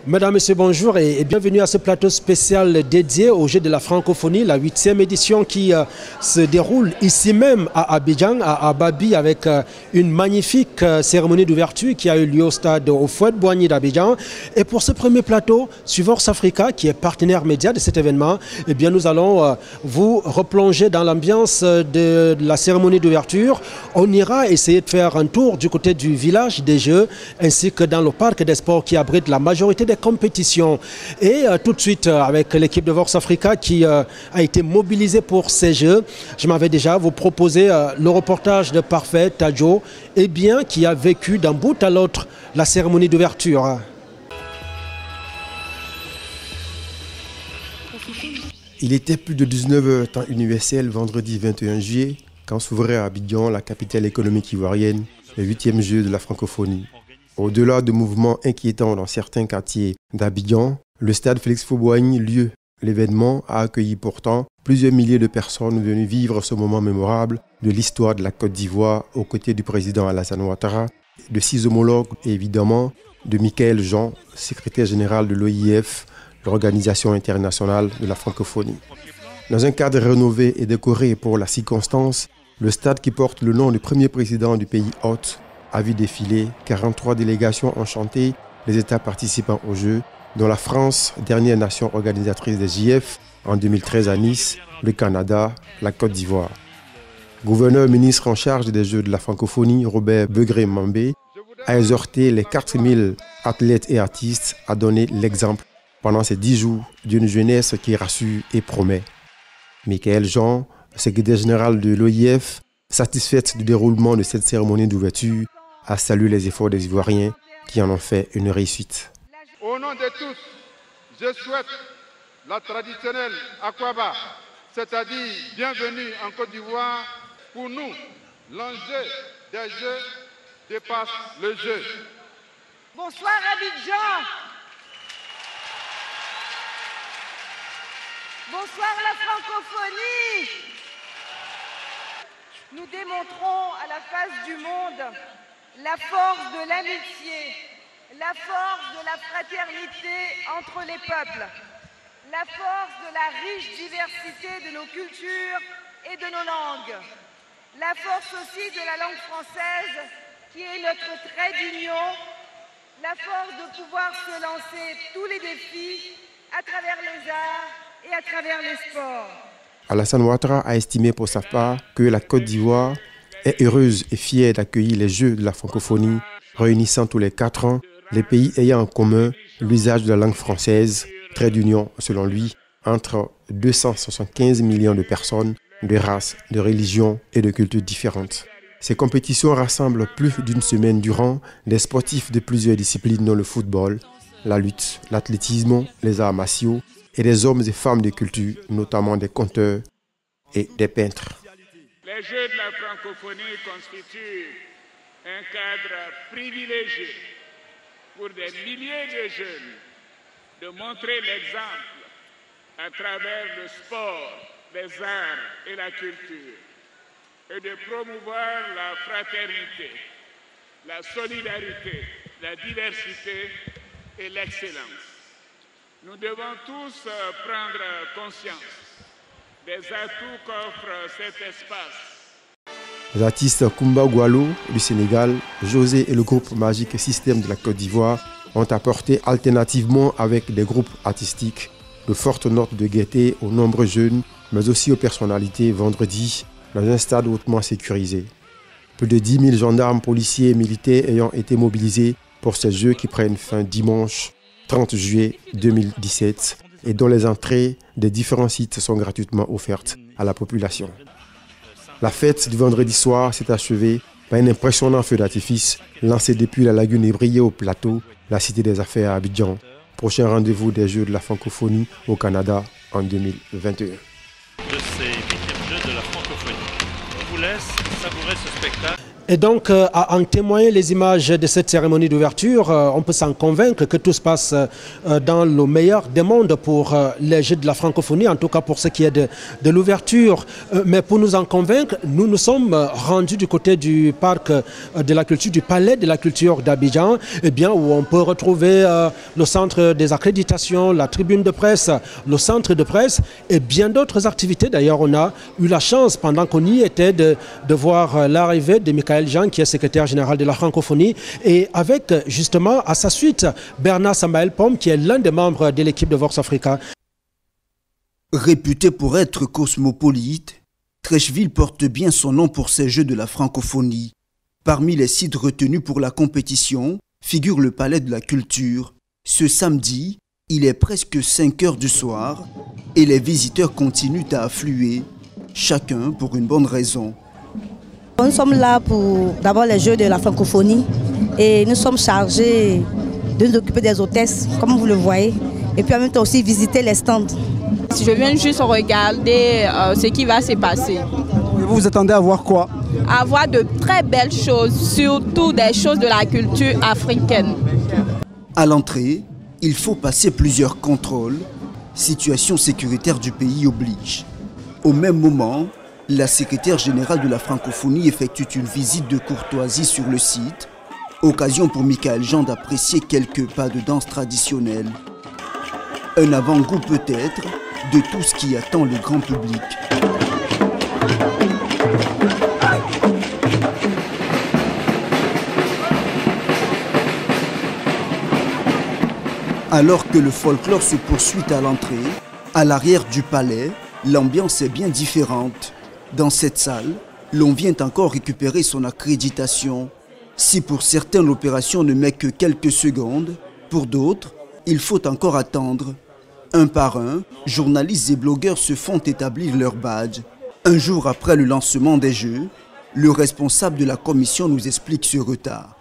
Mesdames, Messieurs, bonjour et bienvenue à ce plateau spécial dédié au jeu de la francophonie, la 8e édition qui se déroule ici même à Abidjan, à Ababi, avec une magnifique cérémonie d'ouverture qui a eu lieu au stade Houphouët-Boigny d'Abidjan. Et pour ce premier plateau, sur Vox Africa, qui est partenaire média de cet événement, eh bien, nous allons vous replonger dans l'ambiance de la cérémonie d'ouverture. On ira essayer de faire un tour du côté du village des Jeux, ainsi que dans le parc des sports qui abrite la majorité des compétitions. Et tout de suite avec l'équipe de Vox Africa qui a été mobilisée pour ces Jeux, je m'avais déjà vous proposer le reportage de Parfait Tadjo, qui a vécu d'un bout à l'autre la cérémonie d'ouverture. Il était plus de 19h temps universel vendredi 21 juillet quand s'ouvrait à Abidjan, la capitale économique ivoirienne, le 8e jeu de la francophonie. Au-delà de mouvements inquiétants dans certains quartiers d'Abidjan, le stade Félix Houphouët-Boigny, lieu l'événement, a accueilli pourtant plusieurs milliers de personnes venues vivre ce moment mémorable de l'histoire de la Côte d'Ivoire aux côtés du président Alassane Ouattara, de 6 homologues et évidemment de Michaël Jean, secrétaire général de l'OIF, l'Organisation internationale de la francophonie. Dans un cadre rénové et décoré pour la circonstance, le stade qui porte le nom du premier président du pays hôte a vu défiler 43 délégations enchantées des États participants aux Jeux, dont la France, dernière nation organisatrice des JF, en 2013 à Nice, le Canada, la Côte d'Ivoire. Gouverneur ministre en charge des Jeux de la francophonie, Robert Begré-Mambé, a exhorté les 4000 athlètes et artistes à donner l'exemple pendant ces 10 jours d'une jeunesse qui rassure et promet. Michaël Jean, secrétaire général de l'OIF, satisfaite du déroulement de cette cérémonie d'ouverture, a salué les efforts des Ivoiriens qui en ont fait une réussite. Au nom de tous, je souhaite la traditionnelle Akwaba, c'est-à-dire bienvenue en Côte d'Ivoire. Pour nous, l'enjeu des Jeux dépasse le jeu. Bonsoir Abidjan. Bonsoir la francophonie. Nous démontrons à la face du monde la force de l'amitié, la force de la fraternité entre les peuples, la force de la riche diversité de nos cultures et de nos langues, la force aussi de la langue française qui est notre trait d'union, la force de pouvoir se lancer tous les défis à travers les arts et à travers les sports. Alassane Ouattara a estimé pour sa part que la Côte d'Ivoire est heureuse et fière d'accueillir les Jeux de la francophonie, réunissant tous les 4 ans les pays ayant en commun l'usage de la langue française, trait d'union, selon lui, entre 275 millions de personnes, de races, de religions et de cultures différentes. Ces compétitions rassemblent plus d'une semaine durant des sportifs de plusieurs disciplines dont le football, la lutte, l'athlétisme, les arts martiaux et des hommes et femmes de culture, notamment des conteurs et des peintres. Les Jeux de la francophonie constituent un cadre privilégié pour des milliers de jeunes de montrer l'exemple à travers le sport, les arts et la culture et de promouvoir la fraternité, la solidarité, la diversité et l'excellence. Nous devons tous prendre conscience des atouts qu'offre cet espace. Les artistes Kumba Goualo du Sénégal, José et le groupe Magique Système de la Côte d'Ivoire ont apporté alternativement avec des groupes artistiques de fortes notes de gaieté aux nombreux jeunes, mais aussi aux personnalités vendredi dans un stade hautement sécurisé. Plus de 10 000 gendarmes, policiers et militaires ayant été mobilisés pour ces Jeux qui prennent fin dimanche 30 juillet 2017 et dont les entrées des différents sites sont gratuitement offertes à la population. La fête du vendredi soir s'est achevée par un impressionnant feu d'artifice lancé depuis la lagune ébriée au plateau, la cité des affaires à Abidjan. Prochain rendez-vous des Jeux de la francophonie au Canada en 2021. De ces 8e Jeux de la francophonie. On vous laisse savourer ce spectacle. Et donc, à en témoigner les images de cette cérémonie d'ouverture, on peut s'en convaincre que tout se passe dans le meilleur des mondes pour les Jeux de la francophonie, en tout cas pour ce qui est de l'ouverture. Mais pour nous en convaincre, nous nous sommes rendus du côté du parc de la culture, du palais de la culture d'Abidjan, eh bien, où on peut retrouver le centre des accréditations, la tribune de presse, le centre de presse et bien d'autres activités. D'ailleurs, on a eu la chance, pendant qu'on y était, de voir l'arrivée de Michael Jean, qui est secrétaire général de la francophonie, et avec justement à sa suite Bernard Samael Pomme, qui est l'un des membres de l'équipe de Vox Africa. Réputé pour être cosmopolite, Treichville porte bien son nom pour ses Jeux de la francophonie. Parmi les sites retenus pour la compétition figure le Palais de la Culture. Ce samedi, il est presque 5 heures du soir et les visiteurs continuent à affluer, chacun pour une bonne raison. Nous sommes là pour d'abord les Jeux de la francophonie et nous sommes chargés de nous occuper des hôtesses, comme vous le voyez, et puis en même temps aussi visiter les stands. Je viens juste regarder ce qui va se passer. Et vous vous attendez à voir quoi? À voir de très belles choses, surtout des choses de la culture africaine. À l'entrée, il faut passer plusieurs contrôles. Situation sécuritaire du pays oblige. Au même moment, la secrétaire générale de la francophonie effectue une visite de courtoisie sur le site, occasion pour Michael Jean d'apprécier quelques pas de danse traditionnelle. Un avant-goût peut-être de tout ce qui attend le grand public. Alors que le folklore se poursuit à l'entrée, à l'arrière du palais, l'ambiance est bien différente. Dans cette salle, l'on vient encore récupérer son accréditation. Si pour certains l'opération ne met que quelques secondes, pour d'autres, il faut encore attendre. Un par un, journalistes et blogueurs se font établir leur badge. Un jour après le lancement des Jeux, le responsable de la commission nous explique ce retard.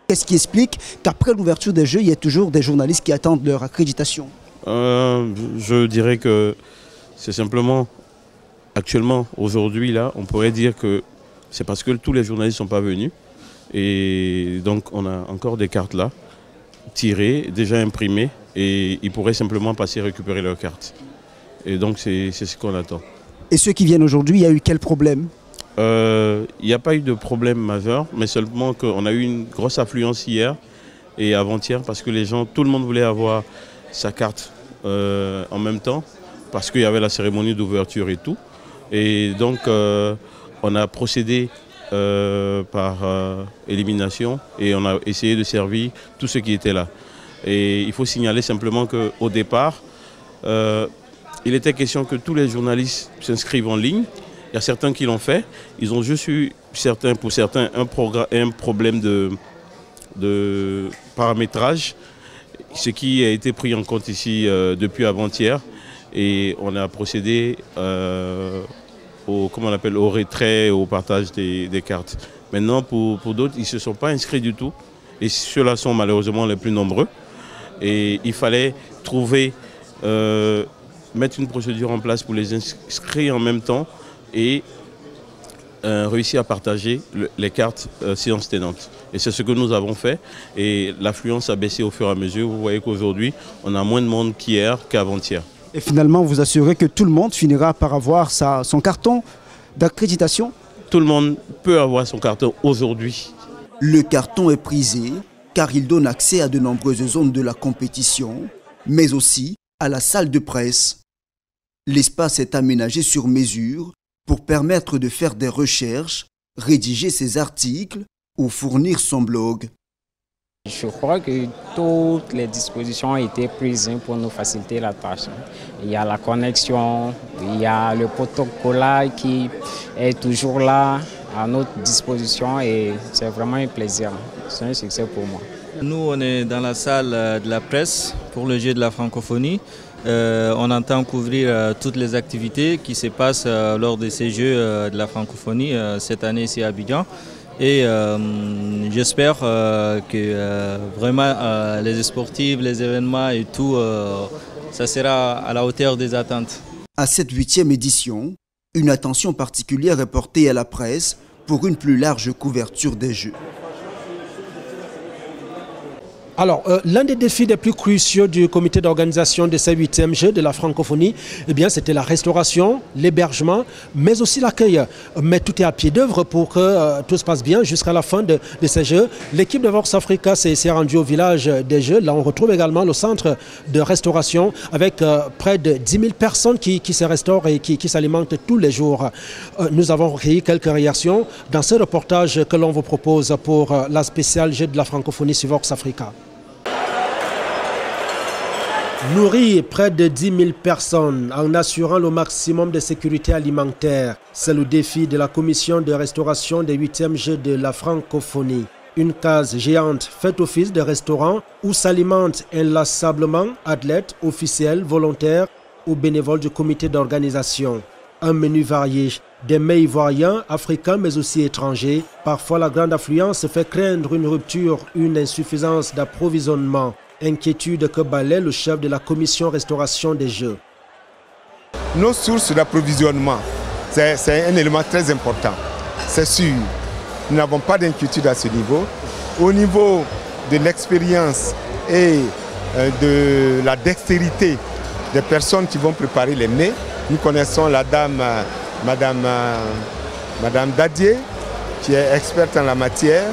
Qu'est-ce qui explique qu'après l'ouverture des Jeux, il y a toujours des journalistes qui attendent leur accréditation? Je dirais que c'est simplement, actuellement, aujourd'hui, là, on pourrait dire que c'est parce que tous les journalistes ne sont pas venus. Et donc, on a encore des cartes là, tirées, déjà imprimées, et ils pourraient simplement passer récupérer leurs cartes. Et donc, c'est ce qu'on attend. Et ceux qui viennent aujourd'hui, il y a eu quel problème? Il n'y a pas eu de problème majeur, mais seulement qu'on a eu une grosse affluence hier et avant-hier parce que les gens, tout le monde voulait avoir sa carte en même temps parce qu'il y avait la cérémonie d'ouverture et tout. Et donc, on a procédé par élimination et on a essayé de servir tous ceux qui étaient là. Et il faut signaler simplement qu'au départ, il était question que tous les journalistes s'inscrivent en ligne. Il y a certains qui l'ont fait. Ils ont juste eu, pour certains, un problème de paramétrage, ce qui a été pris en compte ici depuis avant-hier. Et on a procédé au retrait, au partage des cartes. Maintenant, pour d'autres, ils ne se sont pas inscrits du tout. Et ceux-là sont malheureusement les plus nombreux. Et il fallait mettre une procédure en place pour les inscrire en même temps et réussir à partager les cartes séance tenante. Et c'est ce que nous avons fait et l'affluence a baissé au fur et à mesure. Vous voyez qu'aujourd'hui, on a moins de monde qu'hier, qu'avant-hier. Et finalement, vous assurez que tout le monde finira par avoir son carton d'accréditation? Tout le monde peut avoir son carton aujourd'hui. Le carton est prisé car il donne accès à de nombreuses zones de la compétition, mais aussi à la salle de presse. L'espace est aménagé sur mesure pour permettre de faire des recherches, rédiger ses articles ou fournir son blog. Je crois que toutes les dispositions ont été prises pour nous faciliter la tâche. Il y a la connexion, il y a le protocole qui est toujours là à notre disposition et c'est vraiment un plaisir. C'est un succès pour moi. Nous, on est dans la salle de la presse pour le Jeu de la francophonie. On entend couvrir toutes les activités qui se passent lors de ces Jeux de la francophonie cette année ici à Abidjan. Et j'espère que vraiment les sportifs, les événements et tout, ça sera à la hauteur des attentes. À cette 8e édition, une attention particulière est portée à la presse pour une plus large couverture des Jeux. Alors, l'un des défis les plus cruciaux du comité d'organisation de ces 8e Jeux de la francophonie, eh bien, c'était la restauration, l'hébergement, mais aussi l'accueil. Mais tout est à pied d'œuvre pour que tout se passe bien jusqu'à la fin de ces Jeux. L'équipe de Vox Africa s'est rendue au village des Jeux. Là, on retrouve également le centre de restauration avec près de 10 000 personnes qui se restaurent et qui s'alimentent tous les jours. Nous avons recueilli quelques réactions dans ce reportage que l'on vous propose pour la spéciale Jeux de la francophonie sur Vox Africa. Nourrir près de 10 000 personnes en assurant le maximum de sécurité alimentaire, c'est le défi de la commission de restauration des 8e Jeux de la francophonie. Une case géante fait office de restaurant où s'alimentent inlassablement athlètes, officiels, volontaires ou bénévoles du comité d'organisation. Un menu varié, des mets ivoiriens, africains mais aussi étrangers. Parfois la grande affluence fait craindre une rupture, une insuffisance d'approvisionnement. Inquiétude que balaie le chef de la commission restauration des Jeux. Nos sources d'approvisionnement, c'est un élément très important. C'est sûr, nous n'avons pas d'inquiétude à ce niveau. Au niveau de l'expérience et de la dextérité des personnes qui vont préparer les mets, nous connaissons la dame, Madame Dadier, qui est experte en la matière.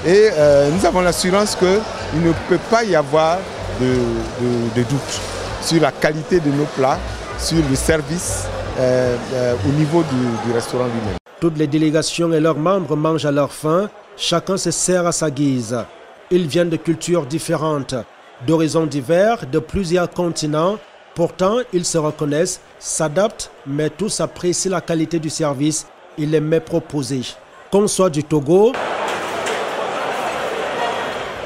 Et nous avons l'assurance qu'il ne peut pas y avoir de doute sur la qualité de nos plats, sur le service au niveau du restaurant lui-même. Toutes les délégations et leurs membres mangent à leur faim, chacun se sert à sa guise. Ils viennent de cultures différentes, d'horizons divers, de plusieurs continents. Pourtant, ils se reconnaissent, s'adaptent, mais tous apprécient la qualité du service et les mets proposés. Qu'on soit du Togo.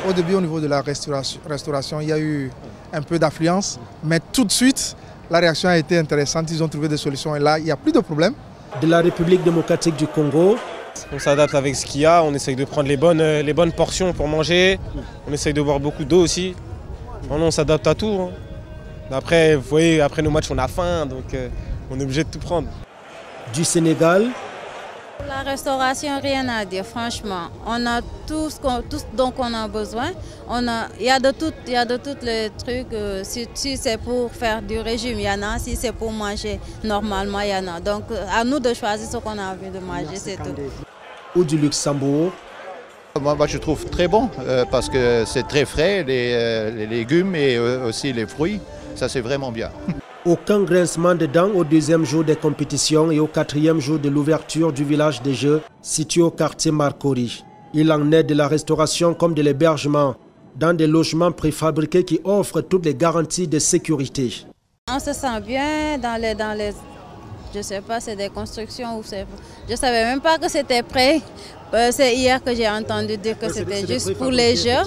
Au début, au niveau de la restauration, il y a eu un peu d'affluence, mais tout de suite, la réaction a été intéressante. Ils ont trouvé des solutions et là, il n'y a plus de problème. De la République démocratique du Congo. On s'adapte avec ce qu'il y a, on essaye de prendre les bonnes portions pour manger, on essaye de boire beaucoup d'eau aussi. On s'adapte à tout. Hein. Après, vous voyez, après nos matchs, on a faim, donc on est obligé de tout prendre. Du Sénégal. La restauration, rien à dire, franchement. On a tout ce dont on a besoin. Il y a de tous les trucs. Si c'est pour faire du régime, il y en a. Si c'est pour manger normalement, il y en a. Donc, à nous de choisir ce qu'on a envie de manger, c'est tout. Ou du Luxembourg. Moi, je trouve très bon parce que c'est très frais, les légumes et aussi les fruits. Ça, c'est vraiment bien. Aucun grincement de dents au 2e jour des compétitions et au 4e jour de l'ouverture du village des Jeux situé au quartier Marcory. Il en est de la restauration comme de l'hébergement dans des logements préfabriqués qui offrent toutes les garanties de sécurité. On se sent bien dans les je sais pas, c'est des constructions ou c'est... Je savais même pas que c'était prêt. C'est hier que j'ai entendu dire que c'était juste pour les Jeux.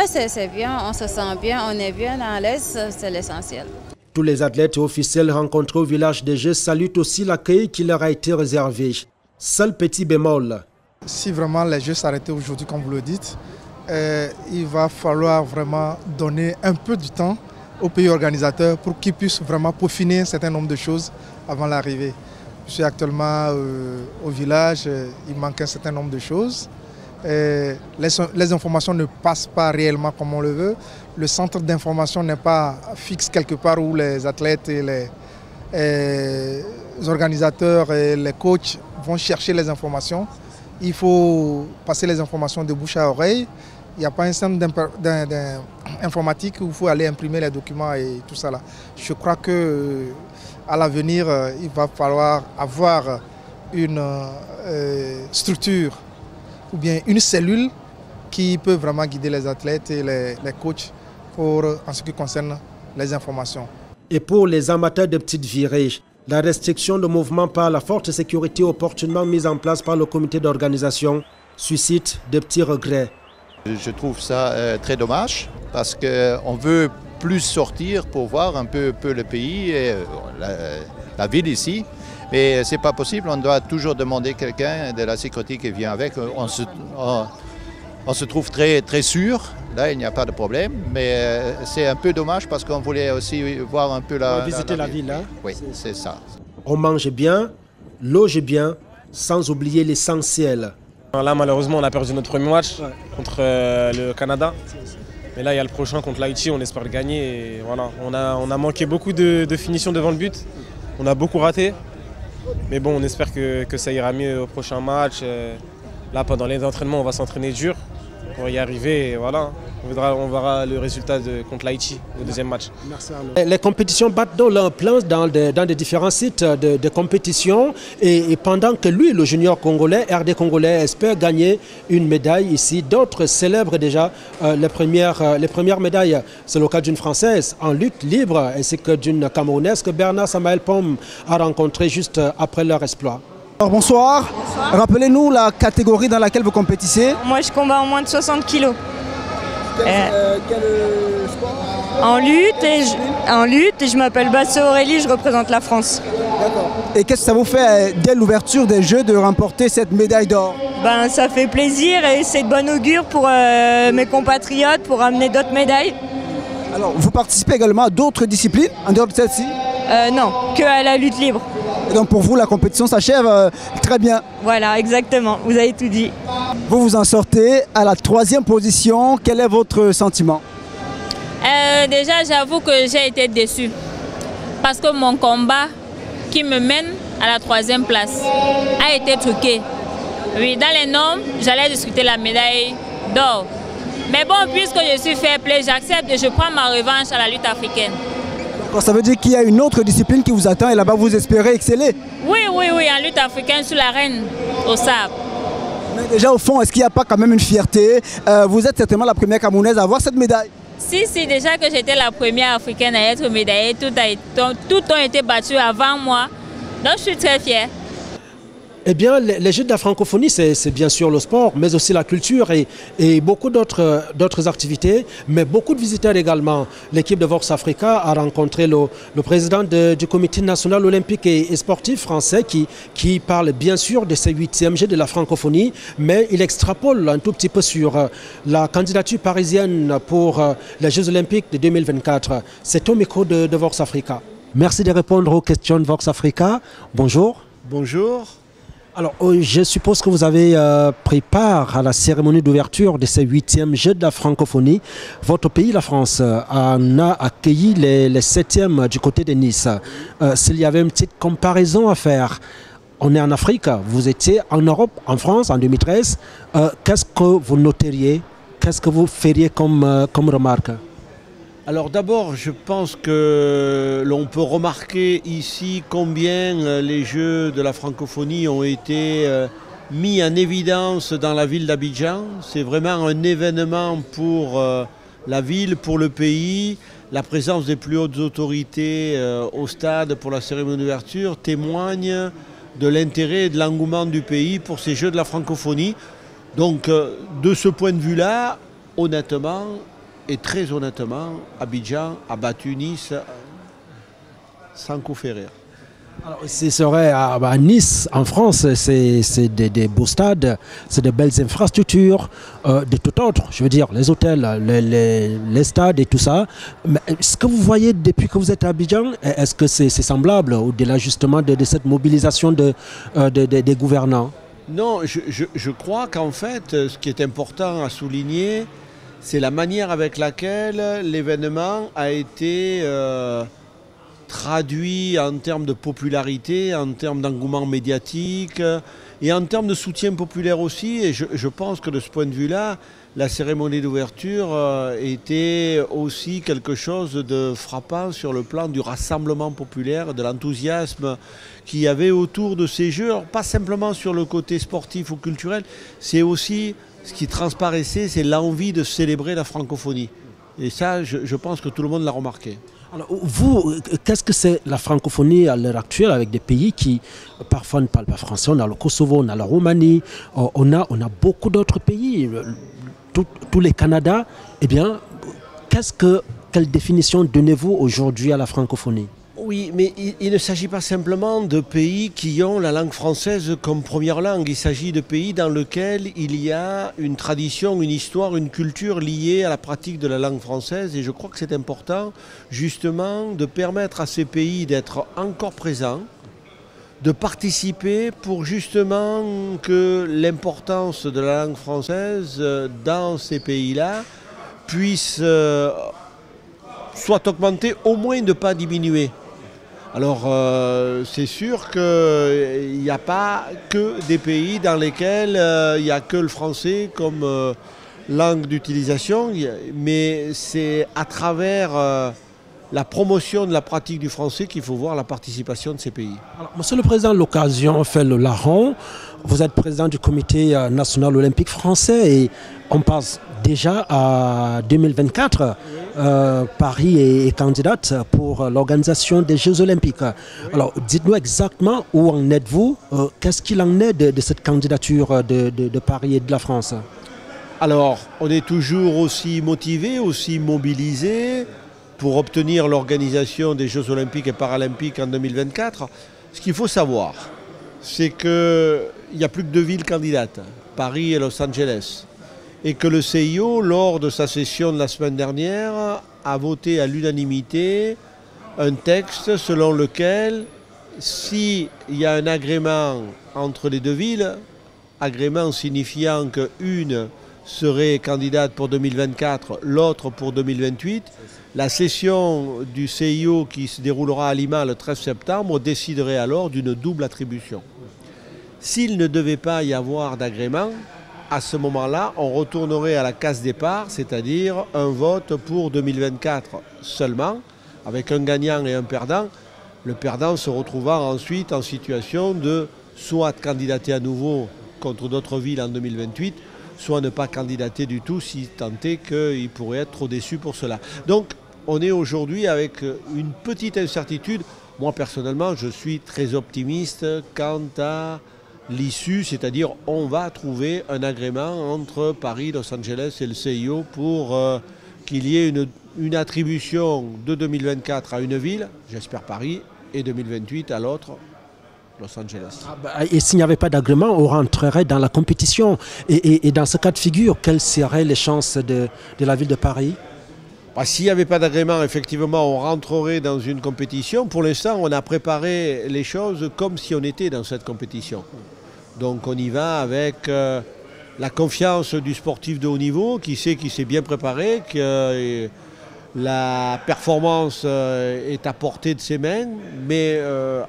C'est bien, on se sent bien, on est bien à l'aise, c'est l'essentiel. Tous les athlètes et officiels rencontrés au village des Jeux saluent aussi l'accueil qui leur a été réservé. Seul petit bémol. Si vraiment les Jeux s'arrêtaient aujourd'hui, comme vous le dites, il va falloir vraiment donner un peu de temps aux pays organisateurs pour qu'ils puissent vraiment peaufiner un certain nombre de choses avant l'arrivée. Je suis actuellement au village, il manque un certain nombre de choses. Les informations ne passent pas réellement comme on le veut. Le centre d'information n'est pas fixe quelque part où les athlètes et les organisateurs et les coachs vont chercher les informations. Il faut passer les informations de bouche à oreille. Il n'y a pas un centre d'informatique où il faut aller imprimer les documents et tout ça là. Je crois qu'à l'avenir, il va falloir avoir une structure ou bien une cellule qui peut vraiment guider les athlètes et les coachs en ce qui concerne les informations. Et pour les amateurs de petites virées, la restriction de mouvement par la forte sécurité opportunément mise en place par le comité d'organisation suscite de petits regrets. Je trouve ça très dommage parce qu'on veut plus sortir pour voir un peu le pays et la ville ici. Mais ce n'est pas possible, on doit toujours demander quelqu'un de la sécurité qui vient avec. On se trouve très sûr, là il n'y a pas de problème, mais c'est un peu dommage parce qu'on voulait aussi voir un peu visiter la ville. Hein? Oui, c'est ça. On mange bien, loge bien, sans oublier l'essentiel, Là, malheureusement, on a perdu notre premier match contre le Canada. Mais là, il y a le prochain contre l'Haïti, on espère le gagner. Et voilà. On a manqué beaucoup de finitions devant le but. On a beaucoup raté. Mais bon, on espère que ça ira mieux au prochain match. Là, pendant les entraînements, on va s'entraîner dur pour y arriver. Et voilà. On verra le résultat contre l'Haïti, le deuxième match. Merci Arnaud. Les compétitions battent dans leur plein dans des différents sites de compétition. Et pendant que lui, le junior congolais, RD congolais, espère gagner une médaille ici, d'autres célèbrent déjà les premières médailles. C'est le cas d'une Française en lutte libre ainsi que d'une Camerounaise que Bernard Samael Pom a rencontré juste après leur exploit. Alors, bonsoir. Rappelez-nous la catégorie dans laquelle vous compétissez. Moi, je combats en moins de 60 kilos. Quel sport? En lutte, et je m'appelle Basso Aurélie, je représente la France. D'accord. Et qu'est-ce que ça vous fait dès l'ouverture des Jeux de remporter cette médaille d'or? Ben, ça fait plaisir et c'est de bon augure pour mes compatriotes pour amener d'autres médailles. Alors, vous participez également à d'autres disciplines en dehors de celle-ci? Non, que à la lutte libre. Et donc pour vous, la compétition s'achève très bien. Voilà, exactement, vous avez tout dit. Vous vous en sortez à la 3e position. Quel est votre sentiment? Déjà, j'avoue que j'ai été déçue. Parce que mon combat qui me mène à la 3e place a été truqué. Oui, dans les normes, j'allais discuter la médaille d'or. Mais bon, puisque je suis fair play, j'accepte et je prends ma revanche à la lutte africaine. Ça veut dire qu'il y a une autre discipline qui vous attend et là-bas vous espérez exceller? Oui, en lutte africaine sur l'arène, au sable. Mais déjà au fond, est-ce qu'il n'y a pas quand même une fierté? Vous êtes certainement la première Camerounaise à avoir cette médaille. Si, déjà que j'étais la première africaine à être médaillée, tout ont été battus avant moi, donc je suis très fière. Eh bien, les Jeux de la francophonie, c'est bien sûr le sport, mais aussi la culture et beaucoup d'autres activités, mais beaucoup de visiteurs également. L'équipe de Vox Africa a rencontré le président du comité national olympique et sportif français qui parle bien sûr de ces 8e Jeux de la francophonie, mais il extrapole un tout petit peu sur la candidature parisienne pour les Jeux olympiques de 2024. C'est au micro de Vox Africa. Merci de répondre aux questions de Vox Africa. Bonjour. Bonjour. Alors, je suppose que vous avez pris part à la cérémonie d'ouverture de ces 8e Jeux de la francophonie. Votre pays, la France, en a accueilli les 7e du côté de Nice. S'il y avait une petite comparaison à faire, on est en Afrique, vous étiez en Europe, en France, en 2013. Qu'est-ce que vous noteriez? Qu'est-ce que vous feriez comme remarque? Alors d'abord, je pense que l'on peut remarquer ici combien les Jeux de la francophonie ont été mis en évidence dans la ville d'Abidjan. C'est vraiment un événement pour la ville, pour le pays. La présence des plus hautes autorités au stade pour la cérémonie d'ouverture témoigne de l'intérêt et de l'engouement du pays pour ces Jeux de la francophonie. Donc de ce point de vue-là, honnêtement, et très honnêtement, Abidjan a battu Nice sans coup férir. Alors, ce serait à Nice, en France, c'est des beaux stades, c'est de belles infrastructures, de tout autre, je veux dire, les hôtels, les stades et tout ça. Mais ce que vous voyez depuis que vous êtes à Abidjan, est-ce que c'est semblable au-delà justement de cette mobilisation des gouvernants? Non, je crois qu'en fait, ce qui est important à souligner, c'est la manière avec laquelle l'événement a été traduit en termes de popularité, en termes d'engouement médiatique et en termes de soutien populaire aussi. Et je pense que de ce point de vue-là, la cérémonie d'ouverture était aussi quelque chose de frappant sur le plan du rassemblement populaire, de l'enthousiasme qu'il y avait autour de ces Jeux. Alors, pas simplement sur le côté sportif ou culturel, c'est aussi... Ce qui transparaissait, c'est l'envie de célébrer la francophonie. Et ça, je pense que tout le monde l'a remarqué. Alors, vous, qu'est-ce que c'est la francophonie à l'heure actuelle avec des pays qui parfois ne parlent pas français? On a le Kosovo, on a la Roumanie, on a beaucoup d'autres pays, tous les Canada. Eh bien, quelle définition donnez-vous aujourd'hui à la francophonie? Oui, mais il ne s'agit pas simplement de pays qui ont la langue française comme première langue. Il s'agit de pays dans lesquels il y a une tradition, une histoire, une culture liée à la pratique de la langue française. Et je crois que c'est important, justement, de permettre à ces pays d'être encore présents, de participer pour justement que l'importance de la langue française dans ces pays-là puisse soit augmenter, au moins ne pas diminuer. Alors c'est sûr qu'il n'y a pas que des pays dans lesquels il n'y a que le français comme langue d'utilisation, mais c'est à travers la promotion de la pratique du français qu'il faut voir la participation de ces pays. Alors, Monsieur le Président, l'occasion fait le larron. Vous êtes président du Comité national olympique français et on passe déjà à 2024. Paris est candidate pour l'organisation des Jeux olympiques. Alors dites-nous exactement où en êtes-vous, qu'est-ce qu'il en est de cette candidature de Paris et de la France? Alors on est toujours aussi motivé, aussi mobilisé pour obtenir l'organisation des Jeux olympiques et paralympiques en 2024. Ce qu'il faut savoir, c'est qu'il n'y a plus que 2 villes candidates, Paris et Los Angeles. Et que le CIO, lors de sa session de la semaine dernière, a voté à l'unanimité un texte selon lequel, s'il y a un agrément entre les 2 villes, agrément signifiant qu'une serait candidate pour 2024, l'autre pour 2028, la session du CIO qui se déroulera à Lima le 13 septembre déciderait alors d'une double attribution. S'il ne devait pas y avoir d'agrément, à ce moment-là, on retournerait à la case départ, c'est-à-dire un vote pour 2024 seulement, avec un gagnant et un perdant. Le perdant se retrouvant ensuite en situation de soit candidater à nouveau contre d'autres villes en 2028, soit ne pas candidater du tout si tant est qu'il pourrait être trop déçu pour cela. Donc on est aujourd'hui avec une petite incertitude. Moi personnellement, je suis très optimiste quant à l'issue, c'est-à-dire on va trouver un agrément entre Paris, Los Angeles et le CIO pour qu'il y ait une attribution de 2024 à une ville, j'espère Paris, et 2028 à l'autre, Los Angeles. Et s'il n'y avait pas d'agrément, on rentrerait dans la compétition. Et dans ce cas de figure, quelles seraient les chances de la ville de Paris? S'il n'y avait pas d'agrément, effectivement, on rentrerait dans une compétition. Pour l'instant, on a préparé les choses comme si on était dans cette compétition. Donc on y va avec la confiance du sportif de haut niveau qui sait qu'il s'est bien préparé, que la performance est à portée de ses mains, mais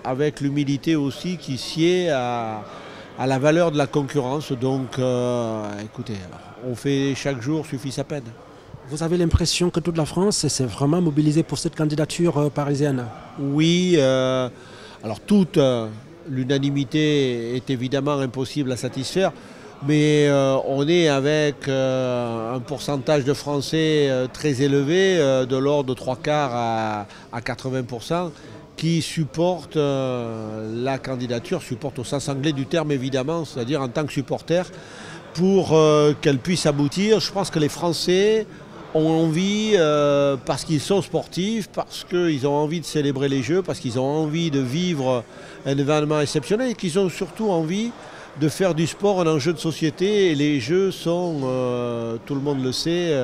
avec l'humilité aussi qui sied à la valeur de la concurrence. Donc écoutez, on fait chaque jour suffit sa peine. Vous avez l'impression que toute la France s'est vraiment mobilisée pour cette candidature parisienne? Oui, alors toute l'unanimité est évidemment impossible à satisfaire, mais on est avec un pourcentage de Français très élevé, de l'ordre de 3/4 à 80%, qui supportent la candidature, supportent au sens anglais du terme évidemment, c'est-à-dire en tant que supporter, pour qu'elle puisse aboutir. Je pense que les Français ont envie, parce qu'ils sont sportifs, parce qu'ils ont envie de célébrer les Jeux, parce qu'ils ont envie de vivre un événement exceptionnel et qu'ils ont surtout envie de faire du sport un enjeu de société. Et les Jeux sont, tout le monde le sait,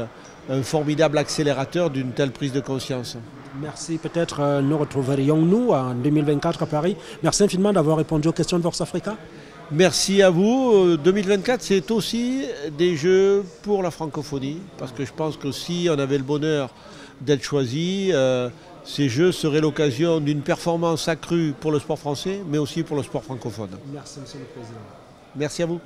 un formidable accélérateur d'une telle prise de conscience. Merci, peut-être nous retrouverions-nous en 2024 à Paris. Merci infiniment d'avoir répondu aux questions de Vox Africa. Merci à vous. 2024, c'est aussi des Jeux pour la francophonie, parce que je pense que si on avait le bonheur d'être choisi, ces Jeux seraient l'occasion d'une performance accrue pour le sport français, mais aussi pour le sport francophone. Merci, Monsieur le Président. Merci à vous.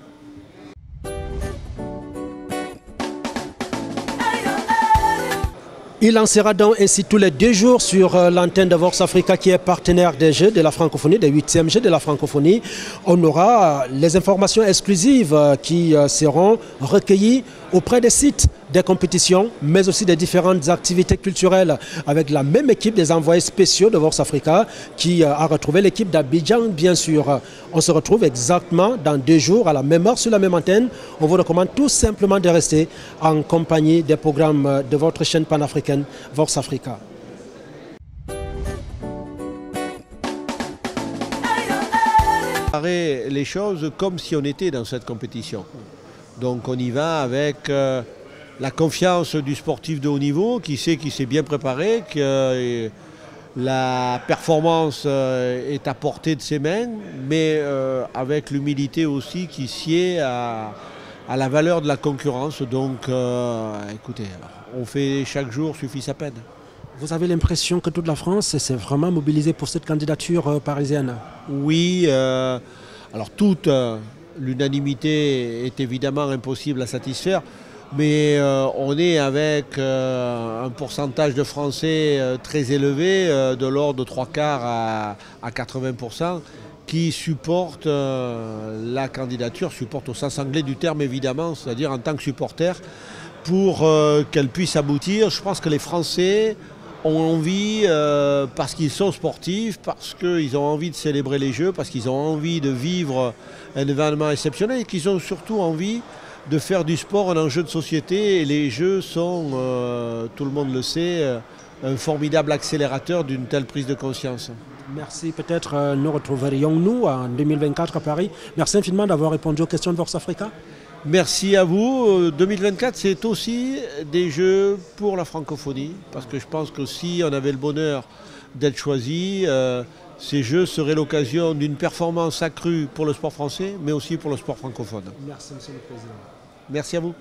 Il lancera donc ainsi tous les 2 jours sur l'antenne de Vox Africa qui est partenaire des Jeux de la francophonie, des 8e Jeux de la francophonie. On aura les informations exclusives qui seront recueillies auprès des sites des compétitions, mais aussi des différentes activités culturelles avec la même équipe des envoyés spéciaux de Vox Africa qui a retrouvé l'équipe d'Abidjan, bien sûr. On se retrouve exactement dans 2 jours à la même heure sur la même antenne. On vous recommande tout simplement de rester en compagnie des programmes de votre chaîne panafricaine Vox Africa. Préparer les choses comme si on était dans cette compétition. Donc on y va avec la confiance du sportif de haut niveau qui sait qu'il s'est bien préparé, que La performance est à portée de ses mains, mais avec l'humilité aussi qui sied à la valeur de la concurrence. Donc, écoutez, on fait chaque jour suffit sa peine. Vous avez l'impression que toute la France s'est vraiment mobilisée pour cette candidature parisienne? Oui, alors toute l'unanimité est évidemment impossible à satisfaire, mais on est avec un pourcentage de Français très élevé, de l'ordre de 3/4 à 80%, qui supportent la candidature, supportent au sens anglais du terme évidemment, c'est-à-dire en tant que supporter, pour qu'elle puisse aboutir. Je pense que les Français ont envie, parce qu'ils sont sportifs, parce qu'ils ont envie de célébrer les Jeux, parce qu'ils ont envie de vivre un événement exceptionnel et qu'ils ont surtout envie de faire du sport un enjeu de société. Et les Jeux sont, tout le monde le sait, un formidable accélérateur d'une telle prise de conscience. Merci, peut-être nous retrouverions-nous en 2024 à Paris. Merci infiniment d'avoir répondu aux questions de Vox Africa. Merci à vous. 2024, c'est aussi des Jeux pour la francophonie, parce que je pense que si on avait le bonheur d'être choisi, ces Jeux seraient l'occasion d'une performance accrue pour le sport français, mais aussi pour le sport francophone. Merci, Monsieur le Président. Merci à vous.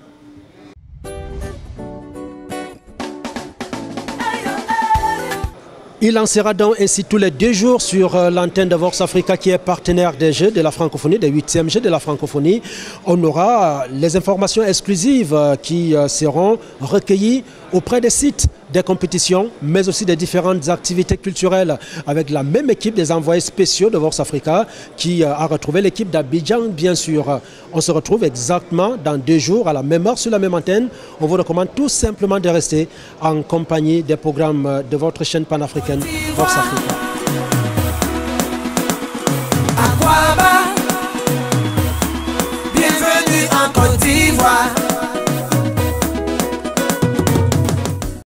Il lancera donc ainsi tous les 2 jours sur l'antenne de Vox Africa qui est partenaire des Jeux de la francophonie, des 8e Jeux de la francophonie. On aura les informations exclusives qui seront recueillies auprès des sites des compétitions, mais aussi des différentes activités culturelles avec la même équipe des envoyés spéciaux de Vox Africa qui a retrouvé l'équipe d'Abidjan, bien sûr. On se retrouve exactement dans 2 jours à la même heure sur la même antenne. On vous recommande tout simplement de rester en compagnie des programmes de votre chaîne panafricaine Vox Africa.